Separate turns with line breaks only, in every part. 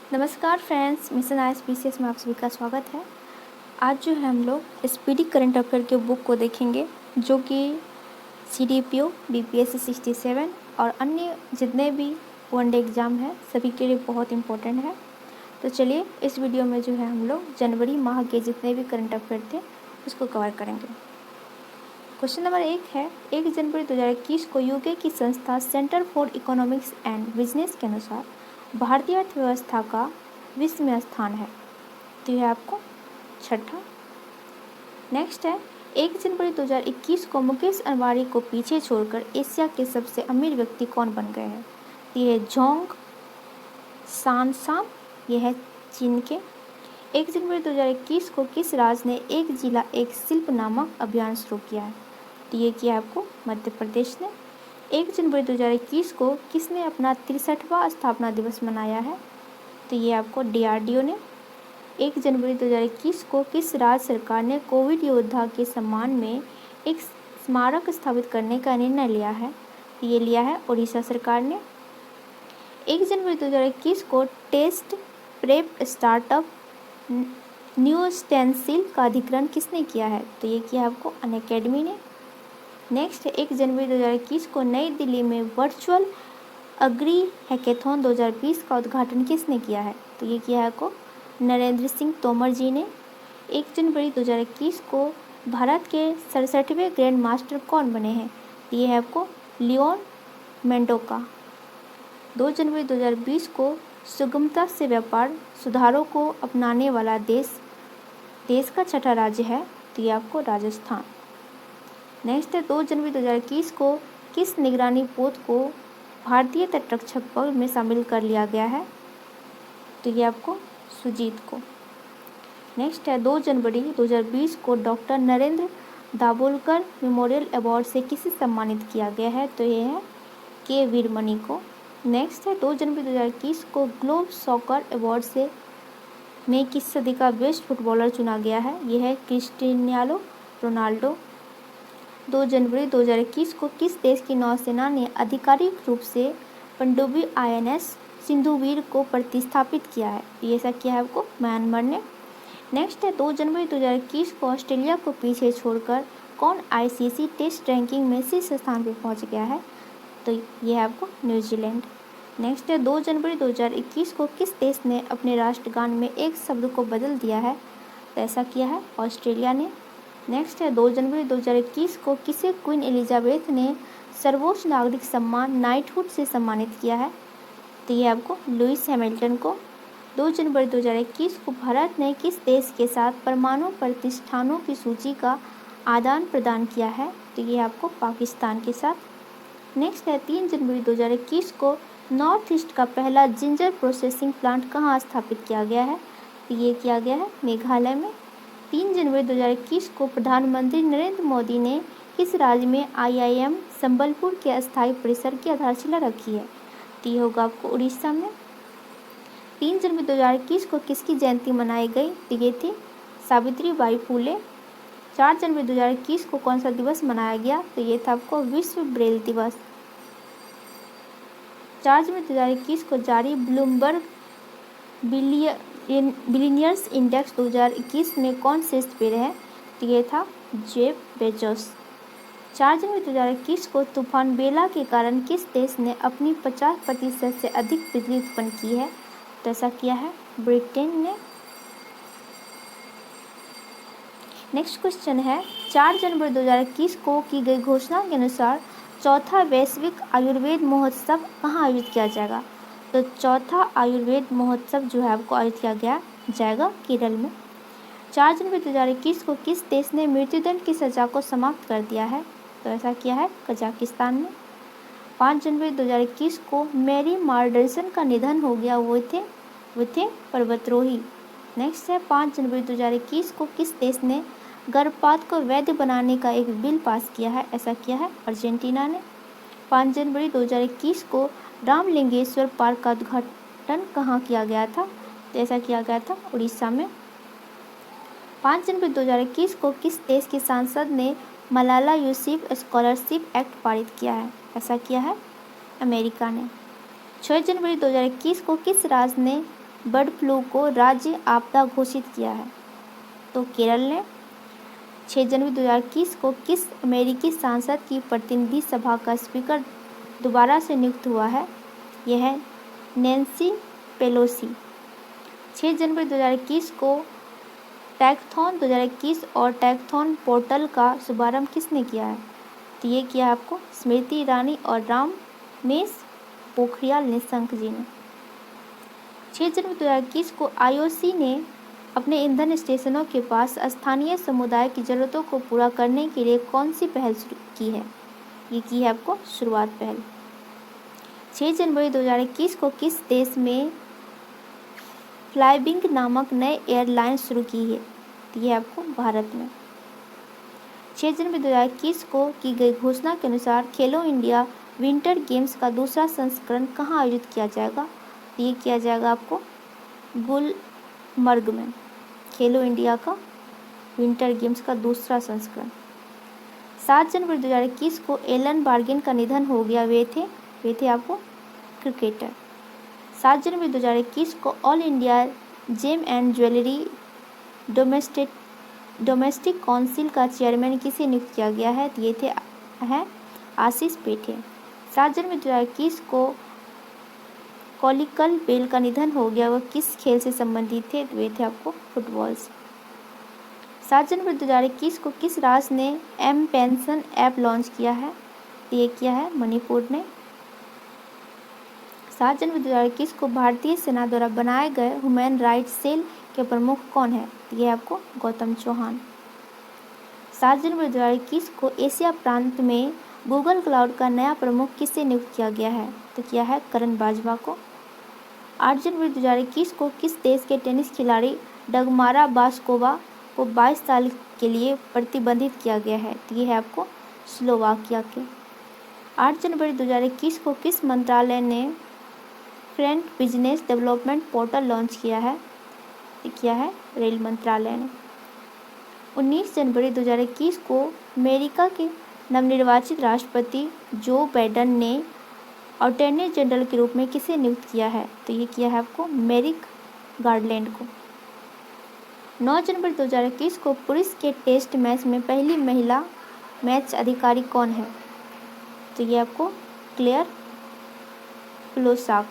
नमस्कार friends, mission ISPCS में आप सभी का स्वागत है। आज जो है हम लोग स्पीडी करंट अफेयर के बुक को देखेंगे जो कि CDPO, BPSC 67 और अन्य जितने भी वनडे एग्ज़ाम है सभी के लिए बहुत इम्पोर्टेंट है। तो चलिए इस वीडियो में जो है हम लोग जनवरी माह के जितने भी करंट अफेयर थे उसको कवर करेंगे। क्वेश्चन नंबर 1 है, 1 जनवरी 2021 को यूके की संस्था centre for economics and business के अनुसार भारतीय अर्थव्यवस्था का विश्व में स्थान है। तो यह आपको छठा। नेक्स्ट है, 1 जनवरी 2021 को मुकेश अंबानी को पीछे छोड़कर एशिया के सबसे अमीर व्यक्ति कौन बन गए हैं। तो यह जोंग सानसाम, यह है चीन के। 1 जनवरी 2021 को किस राज्य ने एक जिला एक शिल्प नामक अभियान शुरू किया है। तो ये किया आपको मध्य प्रदेश ने। 1 जनवरी 2021 को किसने अपना 63वां स्थापना दिवस मनाया है। तो ये आपको DRDO ने। 1 जनवरी 2021 को किस राज्य सरकार ने कोविड योद्धा के सम्मान में एक स्मारक स्थापित करने का निर्णय लिया है। ये लिया है उड़ीसा सरकार ने। 1 जनवरी 2021 को test prep startup NeoStencil का अधिग्रहण किसने किया है। तो ये किया आपको अनअकैडमी ने। नेक्स्ट, 1 जनवरी 2021 को नई दिल्ली में वर्चुअल अग्री हैकेथॉन 2020 का उद्घाटन किसने किया है। तो ये किया है को नरेंद्र सिंह तोमर जी ने। 1 जनवरी 2021 को भारत के 67वें ग्रैंड मास्टर कौन बने हैं। ये है आपको लियोन मेंडोका। 2 जनवरी 2020 को सुगमता से व्यापार सुधारों को अपनाने वाला देश का छठा राज्य है। तो ये आपको राजस्थान। नेक्स्ट है, 2 जनवरी 2021 को किस निगरानी पोत को भारतीय तटरक्षक बल में शामिल कर लिया गया है। तो ये आपको सुजीत को। नेक्स्ट है, 2 जनवरी 2020 को doctor Narendra Dabholkar memorial award से किसे सम्मानित किया गया है। तो ये है के वीरमणि को। नेक्स्ट है, 2 जनवरी 2021 को ग्लोब सॉकर अवार्ड से में किस सदी का बेस्ट फुटबॉलर चुना गया है। यह है क्रिस्टियानो रोनाल्डो। 2 जनवरी 2021 को किस देश की नौसेना ने आधिकारिक रूप से पनडुब्बी INS सिंधुवीर को प्रतिस्थापित किया है। ये ऐसा किया है आपको म्यांमार ने। नेक्स्ट है, 2 जनवरी 2021 को ऑस्ट्रेलिया को पीछे छोड़कर कौन ICC टेस्ट रैंकिंग में शीर्ष स्थान पर पहुंच गया है। तो ये है आपको न्यूजीलैंड। नेक्स्ट है, 2 जनवरी 2021 को किस देश ने अपने राष्ट्रगान में एक शब्द को बदल दिया है। तो ऐसा किया है ऑस्ट्रेलिया ने। नेक्स्ट है, 2 जनवरी 2021 को किसे क्वीन एलिजाबेथ ने सर्वोच्च नागरिक सम्मान नाइटहुड से सम्मानित किया है। तो ये आपको लुइस हैमिल्टन को। 2 जनवरी 2021 को भारत ने किस देश के साथ परमाणु प्रतिष्ठानों की सूची का आदान प्रदान किया है। तो ये आपको पाकिस्तान के साथ। नेक्स्ट है, 3 जनवरी 2021 को नॉर्थ ईस्ट का पहला जिंजर प्रोसेसिंग प्लांट कहाँ स्थापित किया गया है। तो ये किया गया है मेघालय में। 3 जनवरी 2021 को प्रधानमंत्री नरेंद्र मोदी ने किस राज्य में IIM संबलपुर के अस्थायी परिसर की आधारशिला रखी है। तो ये होगा आपको उड़ीसा में। 3 जनवरी 2021 को किसकी जयंती मनाई गई। तो ये थी सावित्री बाई फुले। 4 जनवरी 2021 को कौन सा दिवस मनाया गया। तो ये था आपको विश्व ब्रेल दिवस। 4 जनवरी 2021 को जारी ब्लूमबर्ग बिलियनियर्स इंडेक्स 2021 में कौन शीर्ष पे है। तो ये था जेफ बेजोस। 4 जनवरी 2021 को तूफान बेला के कारण किस देश ने अपनी 50% से अधिक बिजली उत्पन्न की है। तो ऐसा किया है ब्रिटेन ने। नेक्स्ट क्वेश्चन है, 4 जनवरी 2021 को की गई घोषणा के अनुसार चौथा वैश्विक आयुर्वेद महोत्सव कहाँ आयोजित किया जाएगा। तो चौथा आयुर्वेद महोत्सव जो है आपको आयोजित किया जाएगा केरल में। 4 जनवरी 2021 को किस देश ने मृत्युदंड की सज़ा को समाप्त कर दिया है। तो ऐसा किया है कजाकिस्तान ने। 5 जनवरी 2021 को मैरी मार्डरसन का निधन हो गया। वो थे पर्वतारोही। नेक्स्ट है, 5 जनवरी 2021 को किस देश ने गर्भपात को वैध बनाने का एक बिल पास किया है। ऐसा किया है अर्जेंटीना ने। 5 जनवरी 2021 को रामलिंगेश्वर पार्क का उद्घाटन कहाँ किया गया था। तो ऐसा किया गया था उड़ीसा में। 5 जनवरी 2021 को किस देश के सांसद ने मलाला यूसुफ स्कॉलरशिप एक्ट पारित किया है। ऐसा किया है अमेरिका ने। 6 जनवरी 2021 को किस राज्य ने बर्ड फ्लू को राज्य आपदा घोषित किया है? तो केरल ने। 6 जनवरी 2021 को किस अमेरिकी सांसद की प्रतिनिधि सभा का स्पीकर दोबारा से नियुक्त हुआ है? यह है नैन्सी पेलोसी। 6 जनवरी 2021 को टैकथॉन 2021 और टैकथॉन पोर्टल का शुभारंभ किसने किया है? तो ये किया है आपको स्मृति ईरानी और रमेश पोखरियाल निशंक जी ने। 6 जनवरी 2021 को आईओसी ने अपने ईंधन स्टेशनों के पास स्थानीय समुदाय की ज़रूरतों को पूरा करने के लिए कौन सी पहल शुरू की है? ये की है आपको शुरुआत पहल। 6 जनवरी 2021 को किस देश में फ्लाईविंग नामक नए एयरलाइन शुरू की है? तो ये आपको भारत में। 6 जनवरी 2021 को की गई घोषणा के अनुसार खेलो इंडिया विंटर गेम्स का दूसरा संस्करण कहाँ आयोजित किया जाएगा? ये किया जाएगा आपको गुलमर्ग में। खेलो इंडिया का विंटर गेम्स का दूसरा संस्करण। 7 जनवरी 2021 को एलन बार्गेन का निधन हो गया। वे थे आपको क्रिकेटर। 7 जनवरी 2021 को all India gem and jewellery domestic council का चेयरमैन किसे नियुक्त किया गया है? तो ये हैं आशीष पेठे। 7 जनवरी 2021 को कॉलिकल बेल का निधन हो गया। वह किस खेल से संबंधित थे? वे थे आपको फुटबॉल से। 7 जनवरी 2021 को किस राज्य ने एम पेंशन ऐप लॉन्च किया है? ये किया है मणिपुर ने। 7 जनवरी 2021 को भारतीय सेना द्वारा बनाए गए ह्यूमन राइट्स सेल के प्रमुख कौन है? ये आपको गौतम चौहान। 7 जनवरी 2021 को एशिया प्रांत में गूगल क्लाउड का नया प्रमुख किसे नियुक्त किया गया है? तो किया है करण बाजवा को। 8 जनवरी 2021 को किस देश के टेनिस खिलाड़ी डगमारा बास्कोवा को 22 साल के लिए प्रतिबंधित किया गया है? तो ये है आपको स्लोवाकिया के। 8 जनवरी 2021 को किस मंत्रालय ने freight business development portal launch किया है? तो किया है रेल मंत्रालय ने। 19 जनवरी 2021 को अमेरिका के नवनिर्वाचित राष्ट्रपति जो बाइडेन ने अटॉर्नी जनरल के रूप में किसे नियुक्त किया है? तो ये किया है आपको मेरिक गार्लैंड को। 9 जनवरी 2021 को पुरुष के टेस्ट मैच में पहली महिला मैच अधिकारी कौन है? तो ये आपको क्लेयर प्लोसाक।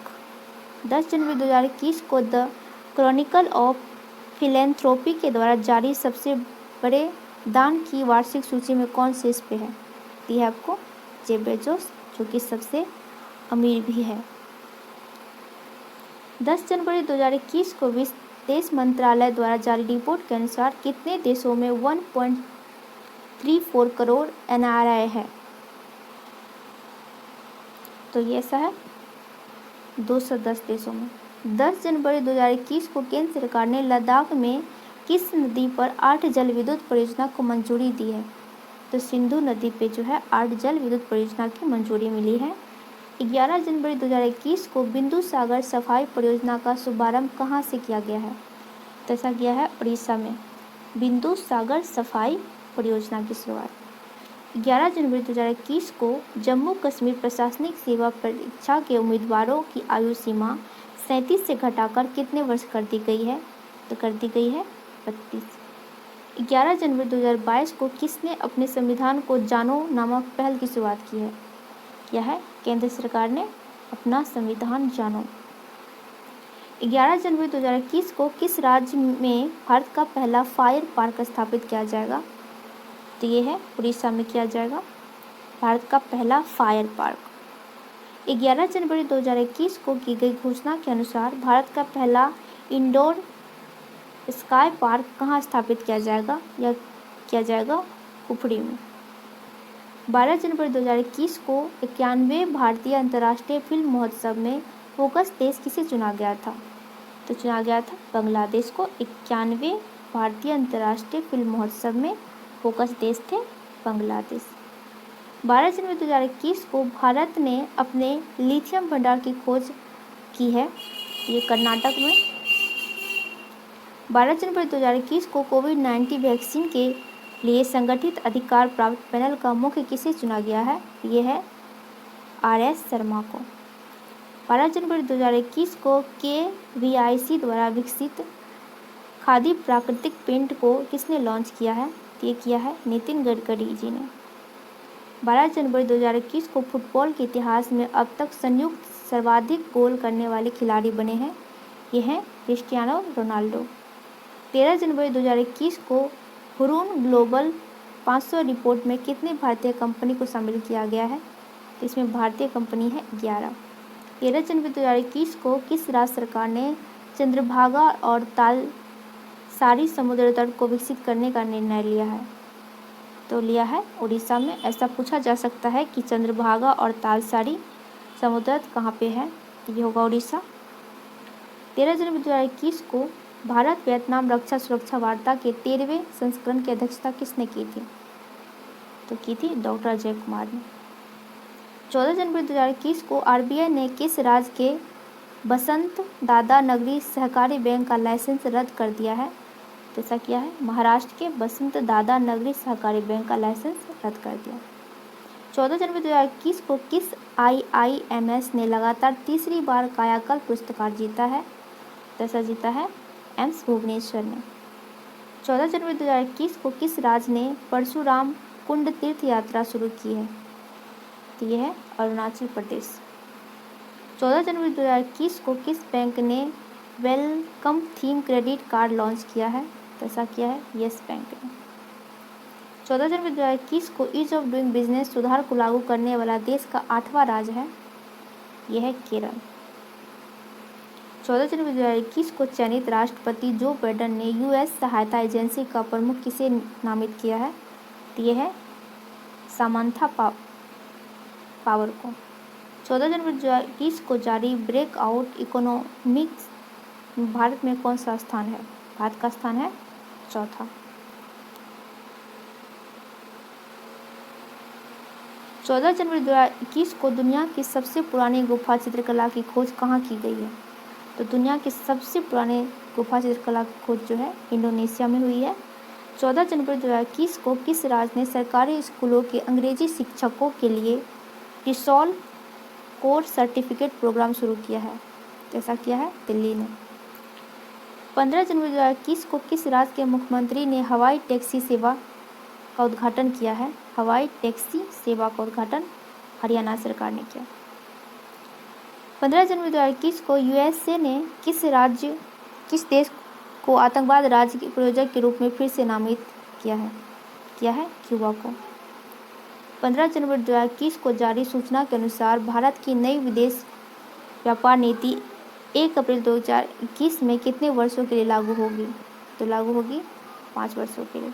10 जनवरी 2021 को द क्रॉनिकल ऑफ फिलेंथ्रोपी के द्वारा जारी सबसे बड़े दान की वार्षिक सूची में कौन शीर्ष पे है? यह है आपको जेफ बेजोस, जो कि सबसे अमीर भी है। 10 जनवरी 2021 को विदेश मंत्रालय द्वारा जारी रिपोर्ट के अनुसार कितने देशों में 1.34 करोड़ NRI है? तो ये ऐसा है 210 देशों में। 10 जनवरी 2021 को केंद्र सरकार ने लद्दाख में किस नदी पर 8 जल विद्युत परियोजना को मंजूरी दी है? तो सिंधु नदी पे जो है 8 जल विद्युत परियोजना की मंजूरी मिली है। 11 जनवरी 2021 को बिंदु सागर सफाई परियोजना का शुभारंभ कहाँ से किया गया है? तो ऐसा किया है उड़ीसा में बिंदु सागर सफाई परियोजना की शुरुआत। 11 जनवरी 2021 को जम्मू कश्मीर प्रशासनिक सेवा परीक्षा के उम्मीदवारों की आयु सीमा 37 से घटाकर कितने वर्ष कर दी गई है? तो कर दी गई है 32। 11 जनवरी 2022 को किसने अपने संविधान को जानो नामक पहल की शुरुआत की है? यह है केंद्र सरकार ने अपना संविधान जानो। 11 जनवरी 2021 को किस राज्य में भारत का पहला फायर पार्क स्थापित किया जाएगा? तो ये है उड़ीसा में किया जाएगा भारत का पहला फायर पार्क। 11 जनवरी 2021 को की गई घोषणा के अनुसार भारत का पहला इंडोर स्काई पार्क कहाँ स्थापित किया जाएगा? यह किया जाएगा कुफरी में। 12 जनवरी 2021 को 91वें भारतीय अंतर्राष्ट्रीय फिल्म महोत्सव में फोकस देश किसे चुना गया था? तो चुना गया था बांग्लादेश को। 91वें भारतीय अंतर्राष्ट्रीय फिल्म महोत्सव में फोकस देश थे बांग्लादेश। 12 जनवरी 2021 को भारत ने अपने लिथियम भंडार की खोज की है, ये कर्नाटक में। 12 जनवरी 2021 को कोविड-19 वैक्सीन के लिए संगठित अधिकार प्राप्त पैनल का मुख्य किसे चुना गया है? ये है RS शर्मा को। 12 जनवरी 2021 को KVIC द्वारा विकसित खादी प्राकृतिक पेंट को किसने लॉन्च किया है? ये किया है नितिन गडकरी जी ने। 12 जनवरी 2021 को फुटबॉल के इतिहास में अब तक संयुक्त सर्वाधिक गोल करने वाले खिलाड़ी बने हैं, ये हैं क्रिस्टियानो रोनाल्डो। 13 जनवरी 2021 को हुरून ग्लोबल 500 रिपोर्ट में कितने भारतीय कंपनी को शामिल किया गया है? तो इसमें भारतीय कंपनी है 11। 13 जनवरी 2021 को किस राज्य सरकार ने चंद्रभागा और तालसारी समुद्र तट को विकसित करने का निर्णय लिया है? तो लिया है उड़ीसा में। ऐसा पूछा जा सकता है कि चंद्रभागा और तालसारी समुद्र तट कहाँ पे है? ये होगा उड़ीसा। 13 जनवरी 2021 को भारत वियतनाम रक्षा सुरक्षा वार्ता के 13वें संस्करण की अध्यक्षता किसने की थी? तो की थी डॉक्टर अजय कुमार ने। 14 जनवरी 2021 को RBI ने किस राज्य के बसंत दादा नगरी सहकारी बैंक का लाइसेंस रद्द कर दिया है? तो ऐसा किया है महाराष्ट्र के बसंत दादा नगरी सहकारी बैंक का लाइसेंस रद्द कर दिया। 14 जनवरी 2021 को किस IIMS ने लगातार तीसरी बार कायाकल्प पुरस्कार जीता है? तो ऐसा जीता है एम्स भुवनेश्वर ने। 14 जनवरी 2021 को किस राज्य ने परशुराम कुंड तीर्थ यात्रा शुरू की है? तो यह है अरुणाचल प्रदेश। 14 जनवरी 2021 को किस बैंक ने welcome theme credit card launch किया है? तो ऐसा किया है येस बैंक ने। 14 जनवरी 2021 को ईज ऑफ डूइंग बिजनेस सुधार को लागू करने वाला देश का 8वां राज्य है, यह है केरल। 14 जनवरी 2021 को चयनित राष्ट्रपति जो बाइडेन ने US सहायता एजेंसी का प्रमुख किसे नामित किया है? तो यह है सामंथा पावर को। 14 जनवरी 2021 को जारी ब्रेकआउट इकोनॉमिक्स भारत में कौन सा स्थान है? भारत का स्थान है चौथा। 14 जनवरी 2021 को दुनिया की सबसे पुरानी गुफा चित्रकला की खोज कहाँ की गई है? तो दुनिया की सबसे पुरानी गुफा चित्रकला की खोज जो है इंडोनेशिया में हुई है। 14 जनवरी 2021 को किस राज्य ने सरकारी स्कूलों के अंग्रेजी शिक्षकों के लिए टिसॉल कोर्स सर्टिफिकेट प्रोग्राम शुरू किया है? ऐसा किया है दिल्ली ने। 15 जनवरी 2021 को किस राज्य के मुख्यमंत्री ने हवाई टैक्सी सेवा का उद्घाटन किया है? हवाई टैक्सी सेवा का उद्घाटन हरियाणा सरकार ने किया। 15 जनवरी 2021 को USA ने किस देश को आतंकवाद राज्य के प्रायोजक के रूप में फिर से नामित किया है क्यूबा को। 15 जनवरी 2021 को जारी सूचना के अनुसार भारत की नई विदेश व्यापार नीति 1 अप्रैल 2021 में कितने वर्षों के लिए लागू होगी? तो लागू होगी 5 वर्षों के लिए।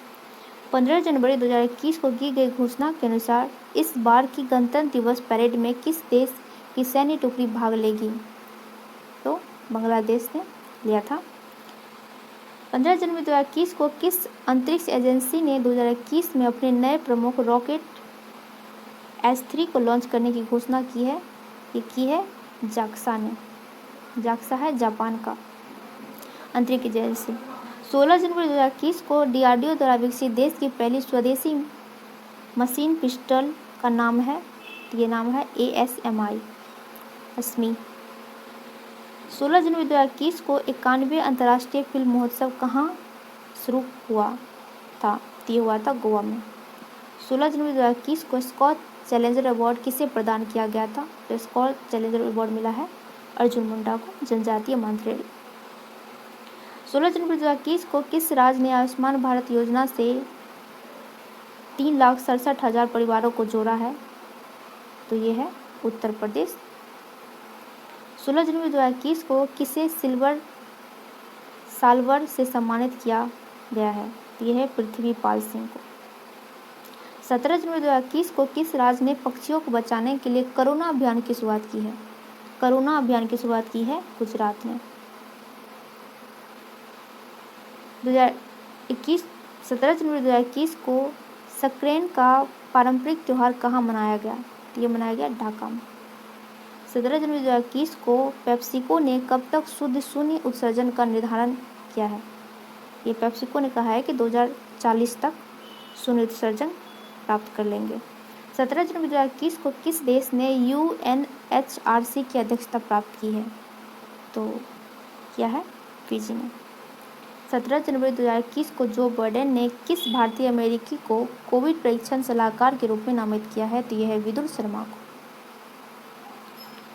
15 जनवरी 2021 को की गई घोषणा के अनुसार इस बार की गणतंत्र दिवस परेड में किस देश की सैन्य टुकड़ी भाग लेगी? तो बांग्लादेश ने लिया था। 15 जनवरी 2021 को किस अंतरिक्ष एजेंसी ने 2021 में अपने नए प्रमुख रॉकेट S3 को लॉन्च करने की घोषणा की है? ये की है जाक्सा ने। जाक्सा है जापान का अंतरिक्ष एजेंसी। 16 जनवरी 2021 को DRDO द्वारा विकसित देश की पहली स्वदेशी मशीन पिस्टल का नाम है, ये नाम है ASMI अस्मी। 16 जनवरी 2021 को 91वें अंतर्राष्ट्रीय फिल्म महोत्सव कहाँ शुरू हुआ था? ये हुआ था गोवा में। 16 जनवरी 2021 को स्कॉच चैलेंजर अवार्ड किसे प्रदान किया गया था? तो स्कॉच चैलेंजर अवार्ड मिला है अर्जुन मुंडा को, जनजातीय मंत्री। 16 जनवरी 2021 को किस राज्य ने आयुष्मान भारत योजना से 3,67,000 परिवारों को जोड़ा है? तो ये है उत्तर प्रदेश। 16 जनवरी 2021 को किसे सिल्वर साल्वर से सम्मानित किया गया है? तो ये है पृथ्वीपाल सिंह को। 17 जनवरी 2021 को किस राज्य ने पक्षियों को बचाने के लिए करुणा अभियान की शुरुआत की है? करुणा अभियान की शुरुआत की है गुजरात ने। 17 जनवरी 2021 को सक्रेन का पारंपरिक त्यौहार कहाँ मनाया गया? ये मनाया गया ढाका में। 17 जनवरी 2021 को पेप्सिको ने कब तक शुद्ध शून्य उत्सर्जन का निर्धारण किया है? ये पेप्सिको ने कहा है कि 2040 तक शून्य उत्सर्जन प्राप्त कर लेंगे। 17 जनवरी 2021 को किस देश ने HRC की अध्यक्षता प्राप्त की है? तो क्या है? फिजी ने। 17 जनवरी 2021 को जो बाइडेन ने किस भारतीय अमेरिकी को कोविड परीक्षण सलाहकार के रूप में नामित किया है? तो यह है विदुर शर्मा को।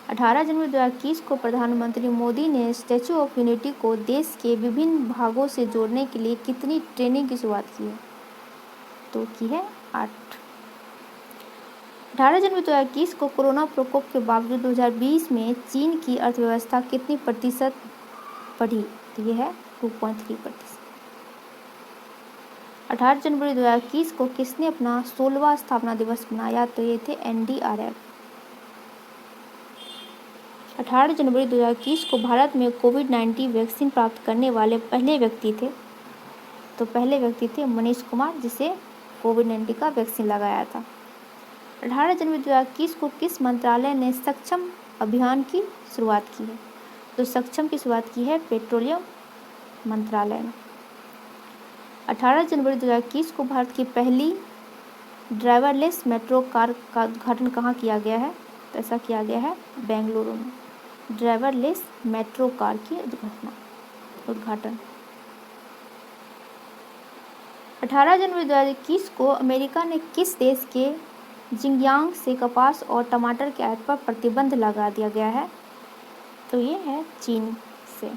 18 जनवरी 2021 को प्रधानमंत्री मोदी ने स्टैच्यू ऑफ यूनिटी को देश के विभिन्न भागों से जोड़ने के लिए कितनी ट्रेनिंग की शुरुआत की है? तो की है 8। 18 जनवरी 2021 को कोरोना प्रकोप के बावजूद 2020 में चीन की अर्थव्यवस्था कितनी प्रतिशत बढ़ी? तो यह है 2.3%। 18 जनवरी 2021 को किसने अपना 16वां स्थापना दिवस मनाया? तो ये थे NDRF। 18 जनवरी 2021 को भारत में कोविड-19 वैक्सीन प्राप्त करने वाले पहले व्यक्ति थे? तो पहले व्यक्ति थे मनीष कुमार, जिसे कोविड-19 का वैक्सीन लगाया था। 18 जनवरी 2021 को किस मंत्रालय ने सक्षम अभियान की शुरुआत की है? तो सक्षम की शुरुआत की है पेट्रोलियम मंत्रालय ने। 18 जनवरी 2021 को भारत की पहली ड्राइवरलेस मेट्रो कार का उद्घाटन कहाँ किया गया है? तो ऐसा किया गया है बेंगलुरु में। ड्राइवरलेस मेट्रो कार की उद्घाटन। 18 जनवरी 2021 को अमेरिका ने किस देश के जिंगयांग से कपास और टमाटर के आयात पर प्रतिबंध लगा दिया गया है? तो ये है चीन से।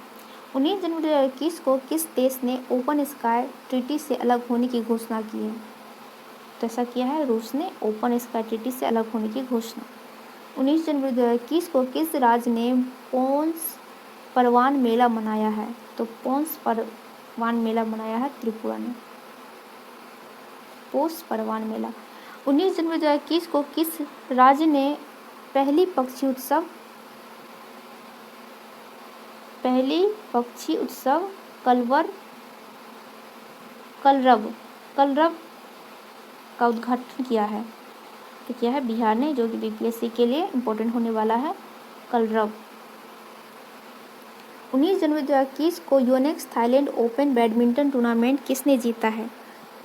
19 जनवरी 2021 को किस देश ने ओपन स्काई ट्रीटी से अलग होने की घोषणा की है? तो ऐसा किया है रूस ने ओपन स्काई ट्रीटी से अलग होने की घोषणा। 19 जनवरी 2021 को किस राज्य ने पोंस परवान मेला मनाया है? तो पोंस परवान मेला मनाया है त्रिपुरा ने। पोंस परवान मेला। 19 जनवरी 2021 को किस राज्य ने पहली पक्षी उत्सव कलरव का उद्घाटन किया है? तो किया है बिहार ने, जो कि BPSC के लिए इम्पोर्टेंट होने वाला है कलरव। 19 जनवरी 2021 को Yonex Thailand open badminton tournament किसने जीता है?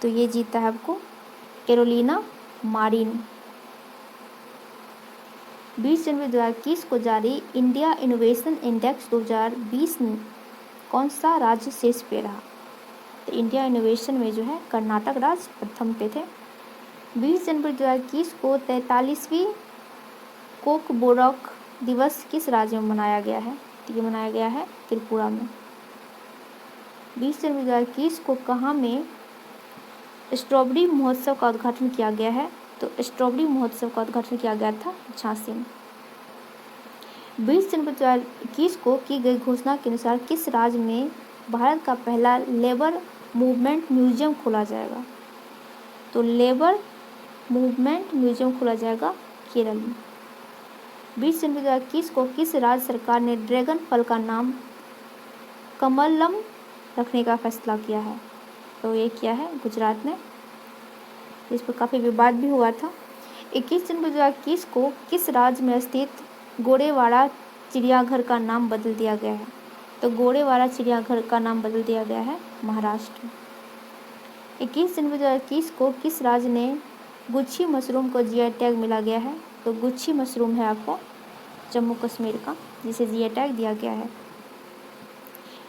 तो ये जीता है आपको कैरोलिना मारिन। 20 जनवरी 2021 को जारी इंडिया इनोवेशन इंडेक्स 2020 में कौन सा राज्य शीर्ष पे रहा? तो इंडिया इनोवेशन में जो है कर्नाटक राज्य प्रथम पे थे। 20 जनवरी 2021 को 43वीं कोकबोरक दिवस किस राज्य में मनाया गया है? तो ये मनाया गया है त्रिपुरा में। 20 जनवरी 2021 को कहाँ में स्ट्रॉबेरी महोत्सव का उद्घाटन किया गया है? तो स्ट्रॉबेरी महोत्सव का उद्घाटन किया गया था झांसी में। 20 जनवरी 2021 को की गई घोषणा के अनुसार किस राज्य में भारत का पहला लेबर मूवमेंट म्यूजियम खोला जाएगा? तो लेबर मूवमेंट म्यूजियम खोला जाएगा केरल में। 20 जनवरी 2021 को किस राज्य सरकार ने ड्रैगन फल का नाम कमलम रखने का फैसला किया है? तो ये किया है गुजरात ने। इस पर काफ़ी विवाद भी हुआ था। 21 जनवरी 2021 को किस राज्य में स्थित गोरेवाड़ा चिड़ियाघर का नाम बदल दिया गया है? तो गोरेवाड़ा चिड़ियाघर का नाम बदल दिया गया है महाराष्ट्र में। 21 जनवरी 2021 को किस राज्य ने गुच्छी मशरूम को GI टैग मिला गया है? तो गुच्छी मशरूम है आपको जम्मू कश्मीर का, जिसे GI टैग दिया गया है।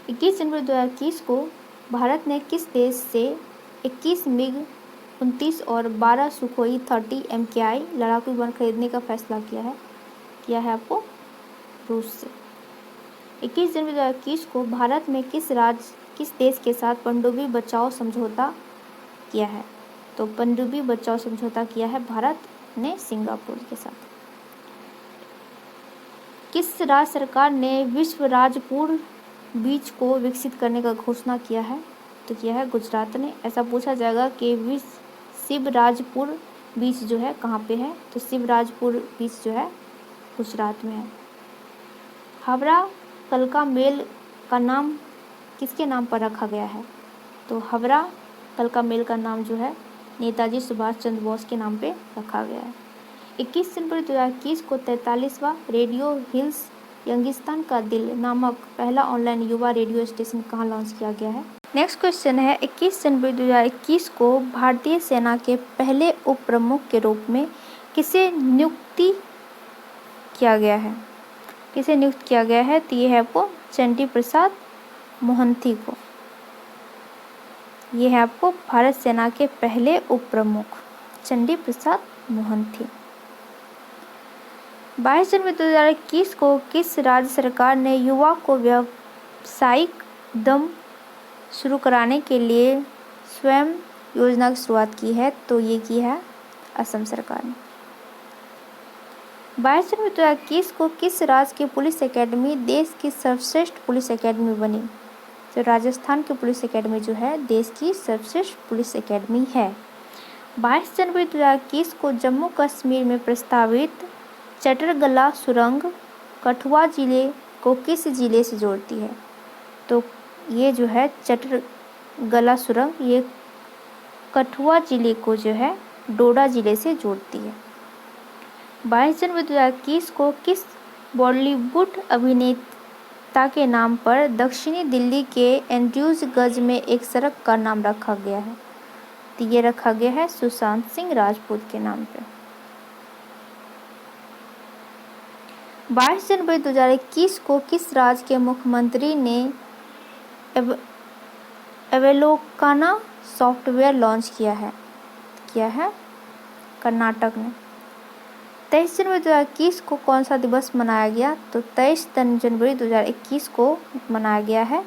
21 जनवरी 2021 को भारत ने किस देश से 21 MiG-29 और 12 सुखोई 30 MKI लड़ाकू विमान खरीदने का फैसला किया है आपको रूस से। 21 जनवरी 2021 को भारत में किस देश के साथ पनडुब्बी बचाओ समझौता किया है? तो पनडुब्बी बचाओ समझौता किया है भारत ने सिंगापुर के साथ। किस राज्य सरकार ने विश्व राजपुर बीच को विकसित करने का घोषणा किया है? तो किया है गुजरात ने। ऐसा पूछा जाएगा कि शिवराजपुर बीच जो है कहाँ पे है? तो शिवराजपुर बीच जो है गुजरात में है। हावड़ा कलका मेल का नाम किसके नाम पर रखा गया है? तो हावड़ा कलका मेल का नाम जो है नेताजी सुभाष चंद्र बोस के नाम पे रखा गया है। 21 जनवरी 2021 को 43वां रेडियो हिल्स यंगिस्तान का दिल नामक पहला ऑनलाइन युवा रेडियो स्टेशन कहाँ लॉन्च किया गया है? नेक्स्ट क्वेश्चन है 21 जनवरी 2021 को भारतीय सेना के पहले उप प्रमुख के रूप में किसे नियुक्ति किया गया है? किसे नियुक्त किया गया है? तो ये है आपको चंडी प्रसाद मोहंती को। ये है आपको भारत सेना के पहले उप प्रमुख चंडी प्रसाद मोहंती। 22 जनवरी 2021 को किस राज्य सरकार ने युवा को व्यावसायिक उद्यम शुरू कराने के लिए स्वयं योजना की शुरुआत की है? तो ये की है असम सरकार ने। 22 जनवरी 2021 को किस राज्य की पुलिस एकेडमी देश की सर्वश्रेष्ठ पुलिस एकेडमी बनी? तो राजस्थान की पुलिस एकेडमी जो है देश की सर्वश्रेष्ठ पुलिस एकेडमी है। 22 जनवरी 2021 को जम्मू कश्मीर में प्रस्तावित चटरगला सुरंग कठुआ जिले को किस जिले से जोड़ती है? तो ये जो है चटरगला सुरंग ये कठुआ जिले को जो है डोडा जिले से जोड़ती है। 22 जनवरी 2021 को किस बॉलीवुड अभिनेता के नाम पर दक्षिणी दिल्ली के एंड्रयूज गंज में एक सड़क का नाम रखा गया है? तो ये रखा गया है सुशांत सिंह राजपूत के नाम पे। 22 जनवरी 2021 को किस राज्य के मुख्यमंत्री ने अवेलोकना सॉफ्टवेयर लॉन्च किया है? कर्नाटक ने। 23 जनवरी 2021 को कौन सा दिवस मनाया गया? तो 23 जनवरी 2021 को मनाया गया है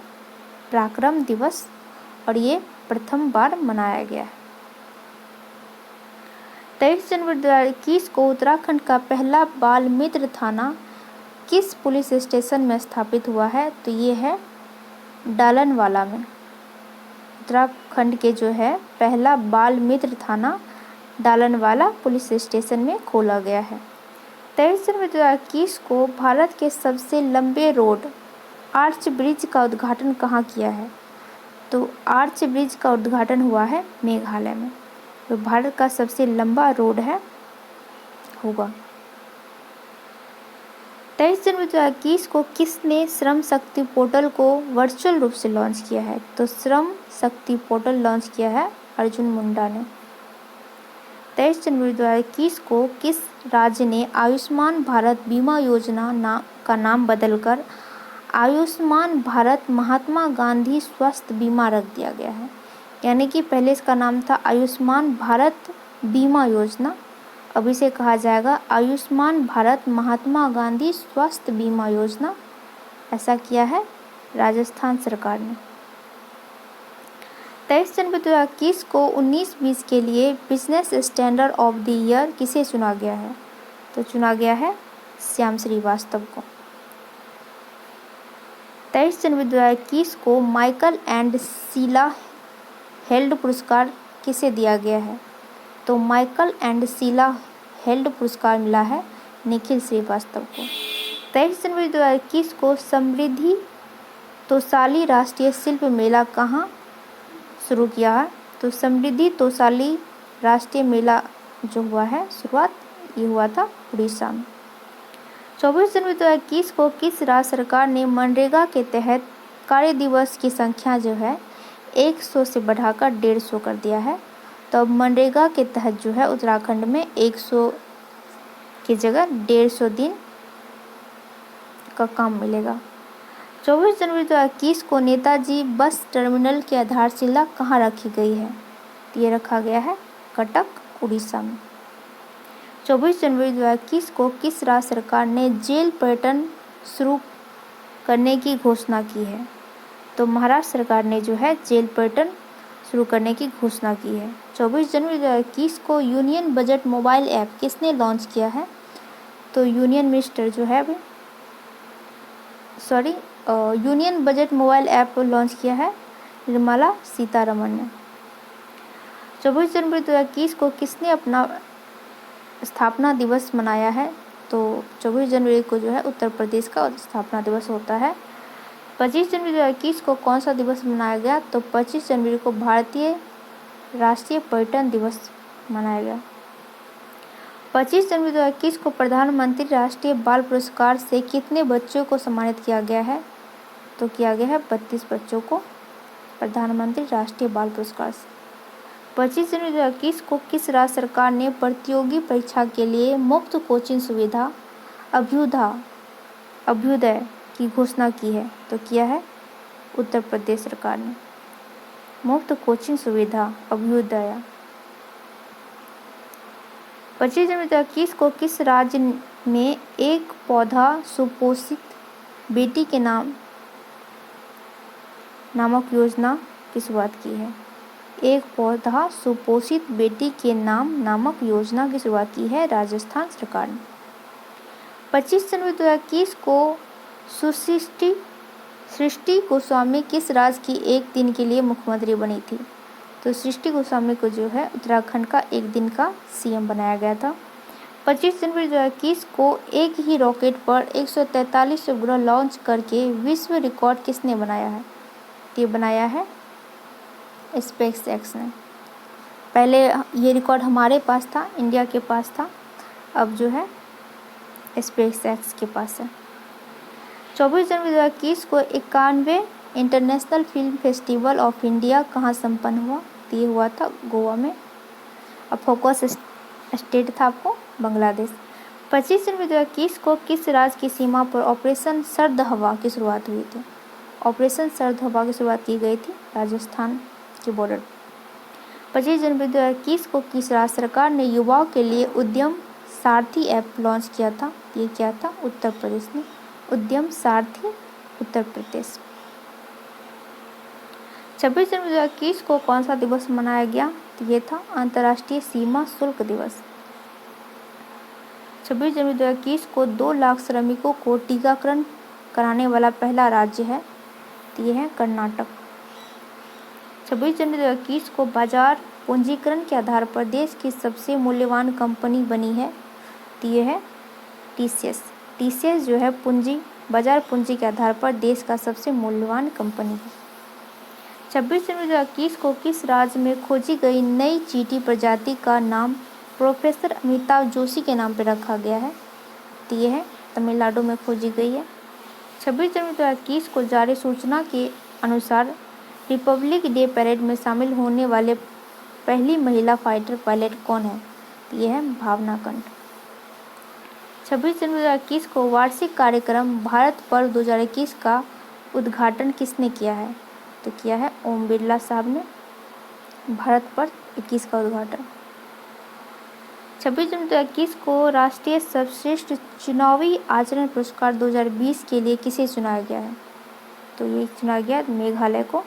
पराक्रम दिवस और ये प्रथम बार मनाया गया है। 23 जनवरी 2021 को उत्तराखंड का पहला बाल मित्र थाना किस पुलिस स्टेशन में स्थापित हुआ है? तो ये है डालनवाला में। उत्तराखंड के जो है पहला बाल मित्र थाना डालनवाला पुलिस स्टेशन में खोला गया है। 23 जनवरी 2021 को भारत के सबसे लंबे रोड आर्च ब्रिज का उद्घाटन कहाँ किया है? तो आर्च ब्रिज का उद्घाटन हुआ है मेघालय में। तो भारत का सबसे लंबा रोड है होगा। 23 जनवरी 2021 को किसने श्रम शक्ति पोर्टल को वर्चुअल रूप से लॉन्च किया है? तो श्रम शक्ति पोर्टल लॉन्च किया है अर्जुन मुंडा ने। 23 जनवरी 2021 को किस राज्य ने आयुष्मान भारत बीमा योजना का नाम बदलकर आयुष्मान भारत महात्मा गांधी स्वास्थ्य बीमा रख दिया गया है? यानी कि पहले इसका नाम था आयुष्मान भारत बीमा योजना, अब इसे कहा जाएगा आयुष्मान भारत महात्मा गांधी स्वास्थ्य बीमा योजना। ऐसा किया है राजस्थान सरकार ने। 23 जनवरी 2021 को 19-20 के लिए business standard of the year किसे चुना गया है? तो चुना गया है श्याम श्रीवास्तव को। 23 जनवरी 2021 को माइकल एंड शीला हेल्ड पुरस्कार किसे दिया गया है? तो माइकल एंड शीला हेल्ड पुरस्कार मिला है निखिल श्रीवास्तव को। 23 जनवरी 2021 को समृद्धि तोसाली राष्ट्रीय शिल्प मेला कहाँ शुरू किया है? तो समृद्धि तोसाली राष्ट्रीय मेला जो हुआ है शुरुआत ये हुआ था उड़ीसा में। 24 जनवरी 2021 को किस राज्य सरकार ने मनरेगा के तहत कार्य दिवस की संख्या जो है 100 से बढ़ाकर 150 कर दिया है? तो अब मनरेगा के तहत जो है उत्तराखंड में 100 की जगह 150 दिन का काम मिलेगा। 24 जनवरी 2021 को नेताजी बस टर्मिनल की आधारशिला कहाँ रखी गई है? ये रखा गया है कटक उड़ीसा में। 24 जनवरी 2021 को किस राज्य सरकार ने जेल पर्यटन शुरू करने की घोषणा की है? तो महाराष्ट्र सरकार ने जो है जेल पर्यटन शुरू करने की घोषणा की है। 24 जनवरी 2021 को यूनियन बजट मोबाइल ऐप किसने लॉन्च किया है? तो union budget mobile app launch किया है निर्मला सीतारमण ने। 24 जनवरी 2021 को किसने अपना स्थापना दिवस मनाया है? तो 24 जनवरी को जो है उत्तर प्रदेश का स्थापना दिवस होता है। 25 जनवरी 2021 को कौन सा दिवस मनाया गया? तो 25 जनवरी को भारतीय राष्ट्रीय पर्यटन दिवस मनाया गया। 25 जनवरी 2021 को प्रधानमंत्री राष्ट्रीय बाल पुरस्कार से कितने बच्चों को सम्मानित किया गया है? तो किया गया है 32 बच्चों को प्रधानमंत्री राष्ट्रीय बाल पुरस्कार से। 25 जनवरी 2021 को किस राज्य सरकार ने प्रतियोगी परीक्षा के लिए मुफ्त कोचिंग सुविधा अभ्युदय की घोषणा की है? तो किया है उत्तर प्रदेश सरकार ने। मुफ्त कोचिंग सुविधा अभ्युदय। 25 जनवरी 2021 को किस राज्य में एक पौधा सुपोषित बेटी के नाम नामक योजना की शुरुआत की है? एक पौधा सुपोषित बेटी के नाम नामक योजना की शुरुआत की है राजस्थान सरकार ने। 25 जनवरी 2021 को सृष्टि गोस्वामी किस राज्य की एक दिन के लिए मुख्यमंत्री बनी थी? तो सृष्टि गोस्वामी को जो है उत्तराखंड का एक दिन का सीएम बनाया गया था। 25 जनवरी 2021 को एक ही रॉकेट पर 143 उपग्रह लॉन्च करके विश्व रिकॉर्ड किसने बनाया है? ये बनाया है स्पेस एक्स ने। पहले ये रिकॉर्ड हमारे पास था, इंडिया के पास था, अब जो है स्पेस एक्स के पास है। 24 जनवरी 2021 को 91वें international film festival of India कहाँ संपन्न हुआ? ये हुआ था गोवा में। अब फोकस स्टेट था आपको बांग्लादेश। 25 जनवरी 2021 को किस राज्य की सीमा पर ऑपरेशन सर्द हवा की शुरुआत हुई थी? ऑपरेशन सर्द हवा की शुरुआत की गई थी राजस्थान के बॉर्डर। 25 जनवरी 2021 को किस राज्य सरकार ने युवाओं के लिए उद्यम सारथी ऐप लॉन्च किया था? ये क्या था? उत्तर प्रदेश ने। उद्यम सारथी उत्तर प्रदेश। 26 जनवरी 2021 को कौन सा दिवस मनाया गया? तो ये था अंतर्राष्ट्रीय सीमा शुल्क दिवस। 26 जनवरी 2021 को 2 लाख श्रमिकों को टीकाकरण कराने वाला पहला राज्य है, तो ये है कर्नाटक। 26 जनवरी 2021 को बाजार पूंजीकरण के आधार पर देश की सबसे मूल्यवान कंपनी बनी है, तो ये है टीसीएस। टीसीएस जो है बाजार पूंजी के आधार पर देश का सबसे मूल्यवान कंपनी है। 26 जनवरी 2021 को किस राज्य में खोजी गई नई चींटी प्रजाति का नाम प्रोफेसर अमिताभ जोशी के नाम पर रखा गया है? तो ये है तमिलनाडु में खोजी गई है। 26 जनवरी 2021 को जारी सूचना के अनुसार रिपब्लिक डे परेड में शामिल होने वाले पहली महिला फाइटर पायलट कौन है? तो ये है भावना कंठ। 26 जनवरी 2021 को वार्षिक कार्यक्रम भारत पर्व 2021 का उद्घाटन किसने किया है? तो किया है ओम बिरला साहब ने भारत पर्व 21 का उद्घाटन। 26 जनवरी 2021 को राष्ट्रीय सर्वश्रेष्ठ चुनावी आचरण पुरस्कार 2020 के लिए किसे चुनाया गया है? तो ये चुना गया मेघालय को।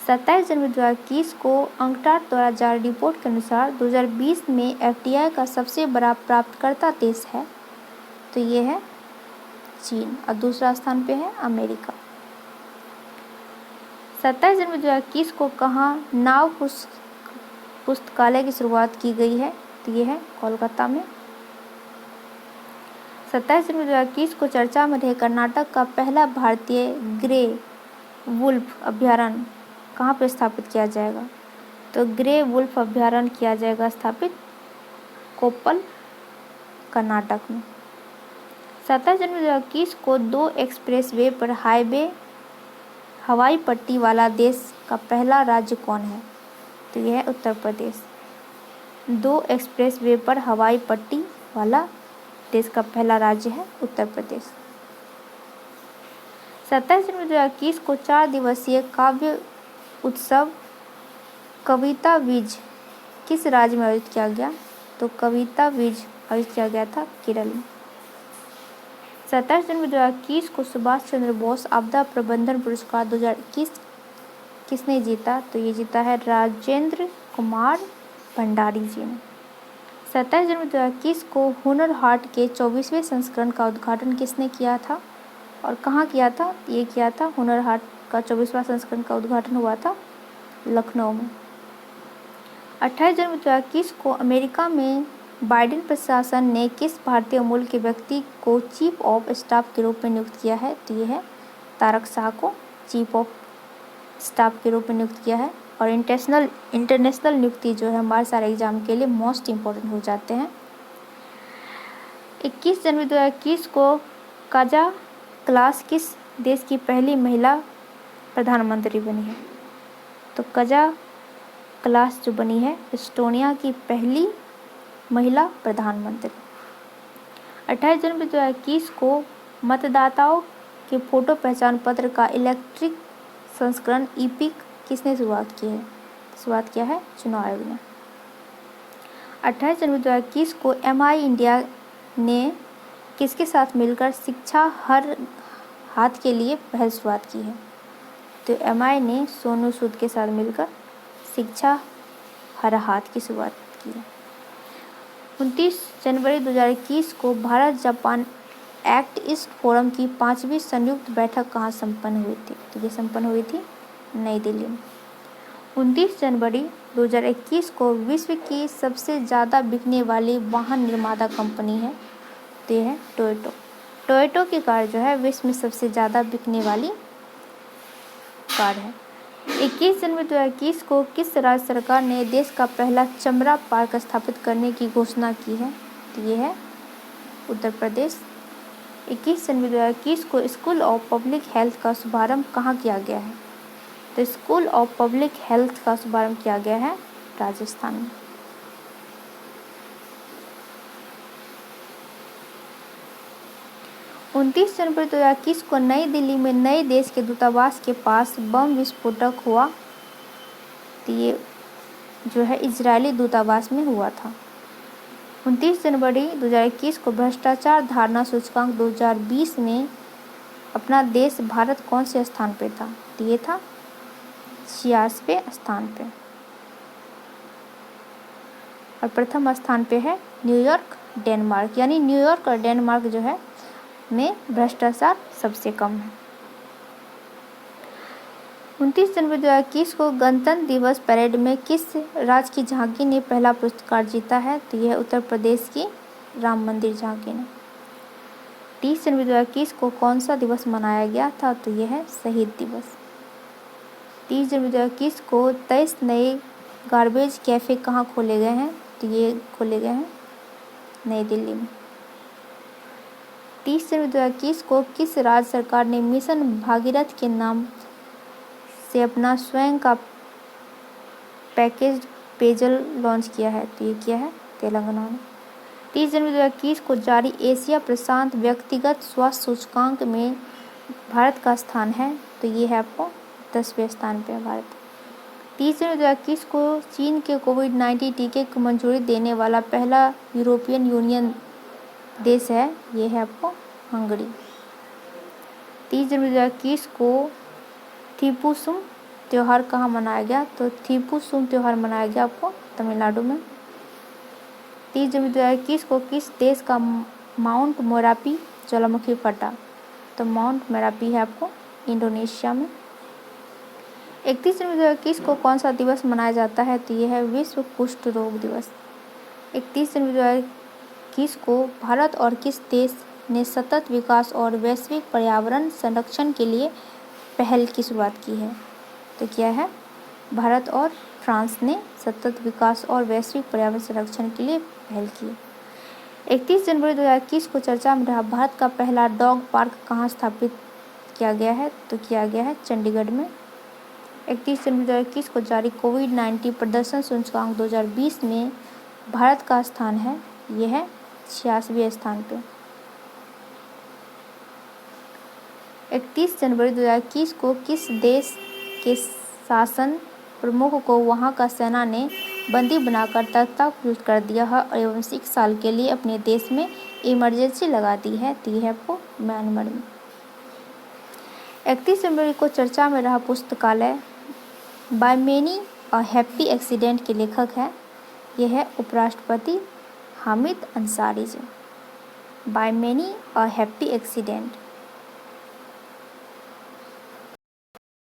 27 जनवरी 2021 को अंकटाड द्वारा जारी रिपोर्ट के अनुसार 2020 में एफडीआई का सबसे बड़ा प्राप्तकर्ता देश है, तो ये है चीन, और दूसरा स्थान पे है अमेरिका। 27 जनवरी 2021 को कहाँ नाव पुस्तकालय की शुरुआत की गई है? तो ये है कोलकाता में। 27 जनवरी 2021 को चर्चा में रहे कर्नाटक का पहला भारतीय ग्रे वुल्फ अभ्यारण्य कहाँ पर स्थापित किया जाएगा? तो ग्रे वुल्फ अभ्यारण्य किया जाएगा स्थापित कोप्पल कर्नाटक में। 27 जनवरी 2021 को 2 एक्सप्रेसवे पर हवाई पट्टी वाला देश का पहला राज्य कौन है? तो यह है उत्तर प्रदेश। 2 एक्सप्रेसवे पर हवाई पट्टी वाला देश का पहला राज्य है उत्तर प्रदेश। 27 जनवरी 2021 को 4 दिवसीय काव्य उत्सव कविता बीज किस राज्य में आयोजित किया गया? तो कविता बीज आयोजित किया गया था केरल में। 27 जनवरी 2021 को सुभाष चंद्र बोस आपदा प्रबंधन पुरस्कार 2021 किसने जीता? तो ये जीता है राजेंद्र कुमार भंडारी जी ने। 27 जनवरी 2021 को हुनर हाट के 24वें संस्करण का उद्घाटन किसने किया था और कहाँ किया था? ये किया था हुनर हाट का 24वां संस्करण का उद्घाटन हुआ था लखनऊ में। 28 जनवरी 2021 को अमेरिका में बाइडेन प्रशासन ने किस भारतीय मूल के व्यक्ति को चीफ ऑफ स्टाफ के रूप में नियुक्त किया है? तो ये है तारक शाह को चीफ ऑफ स्टाफ के रूप में नियुक्त किया है। और इंटरनेशनल नियुक्ति जो है हमारे सारे एग्जाम के लिए मोस्ट इम्पोर्टेंट हो जाते हैं। 21 जनवरी 2021 को काजा क्लास किस देश की पहली महिला प्रधानमंत्री बनी है? तो काजा क्लास जो बनी है एस्टोनिया की पहली महिला प्रधानमंत्री। 28 जनवरी 2021 को मतदाताओं के फोटो पहचान पत्र का इलेक्ट्रिक संस्करण ईपिक किसने शुरुआत की है? शुरुआत किया है चुनाव आयोग ने। 28 जनवरी 2021 को MI इंडिया ने किसके साथ मिलकर शिक्षा हर हाथ के लिए पहल शुरुआत की है? तो MI ने सोनू सूद के साथ मिलकर शिक्षा हर हाथ की शुरुआत की है। 29 जनवरी 2021 को Bharat Japan act east forum की 5वीं संयुक्त बैठक कहाँ संपन्न हुई थी? तो ये संपन्न हुई थी नई दिल्ली में। 29 जनवरी 2021 को विश्व की सबसे ज़्यादा बिकने वाली वाहन निर्माता कंपनी है, तो यह है टोयोटो। टोयोटो की कार जो है विश्व में सबसे ज़्यादा बिकने वाली कार है। 21 जनवरी 2021 को किस राज्य सरकार ने देश का पहला चमड़ा पार्क स्थापित करने की घोषणा की है? तो ये है उत्तर प्रदेश। 21 जनवरी 2021 को स्कूल ऑफ पब्लिक हेल्थ का शुभारंभ कहाँ किया गया है? तो स्कूल ऑफ पब्लिक हेल्थ का शुभारंभ किया गया है राजस्थान में। उनतीस जनवरी 2021 को नई दिल्ली में नए देश के दूतावास के पास बम विस्फोटक हुआ, तो ये जो है इजरायली दूतावास में हुआ था। 29 जनवरी 2021 को भ्रष्टाचार धारणा सूचकांक 2020 में अपना देश भारत कौन से स्थान पे था? तो ये था 86वें स्थान पे, और प्रथम स्थान पे है न्यूयॉर्क डेनमार्क, यानी न्यूयॉर्क और डेनमार्क जो है में भ्रष्टाचार सबसे कम है। 29 जनवरी 2021 को गणतंत्र दिवस परेड में किस राज्य की झांकी ने पहला पुरस्कार जीता है? तो यह उत्तर प्रदेश की राम मंदिर झांकी ने। 30 जनवरी 2021 को कौन सा दिवस मनाया गया था? तो यह है शहीद दिवस। 30 जनवरी 2021 को 23 नए गार्बेज कैफ़े कहाँ खोले गए हैं? तो ये खोले गए हैं नई दिल्ली में। 30 जनवरी 2021 को किस राज्य सरकार ने मिशन भागीरथ के नाम से अपना स्वयं का पैकेज पेयजल लॉन्च किया है? तो ये किया है तेलंगाना ने। 30 जनवरी 2021 को जारी एशिया प्रशांत व्यक्तिगत स्वास्थ्य सूचकांक में भारत का स्थान है, तो ये है आपको 10वें स्थान पे भारत। 30 जनवरी 2021 को चीन के कोविड-19 टीके को मंजूरी देने वाला पहला यूरोपियन यूनियन देश है, ये है आपको हंगरी। 30 जनवरी 2021 को थीपुसम त्यौहार कहाँ मनाया गया? तो थीपुसम त्यौहार मनाया गया आपको तमिलनाडु में। 30 जनवरी 2021 को किस देश का माउंट मोरापी ज्वालामुखी फटा? तो माउंट मोरापी है आपको इंडोनेशिया में। 31 जनवरी 2021 को कौन सा दिवस मनाया जाता है? तो यह है विश्व कुष्ठ रोग दिवस। 31 जनवरी 2021 को भारत और किस देश ने सतत विकास और वैश्विक पर्यावरण संरक्षण के लिए पहल की शुरुआत की है? तो क्या है भारत और फ्रांस ने सतत विकास और वैश्विक पर्यावरण संरक्षण के लिए पहल की। 31 जनवरी 2021 को चर्चा में रहा भारत का पहला डॉग पार्क कहाँ स्थापित किया गया है? तो किया गया है चंडीगढ़ में। 31 जनवरी 2021 को जारी कोविड-19 प्रदर्शन सूचकांक 2020 में भारत का स्थान है, यह है 86वें स्थान पे। 31 जनवरी 2021 को किस देश के शासन प्रमुख को वहां का सेना ने बंदी बनाकर तख्तापलट कर दिया है एवं 6 साल के लिए अपने देश में इमरजेंसी लगा दी है? तो यह है आपको म्यांमार में। 31 जनवरी को चर्चा में रहा पुस्तकालय by many a happy accident के लेखक है, यह है उपराष्ट्रपति Hamid Ansari ji. By many a happy accident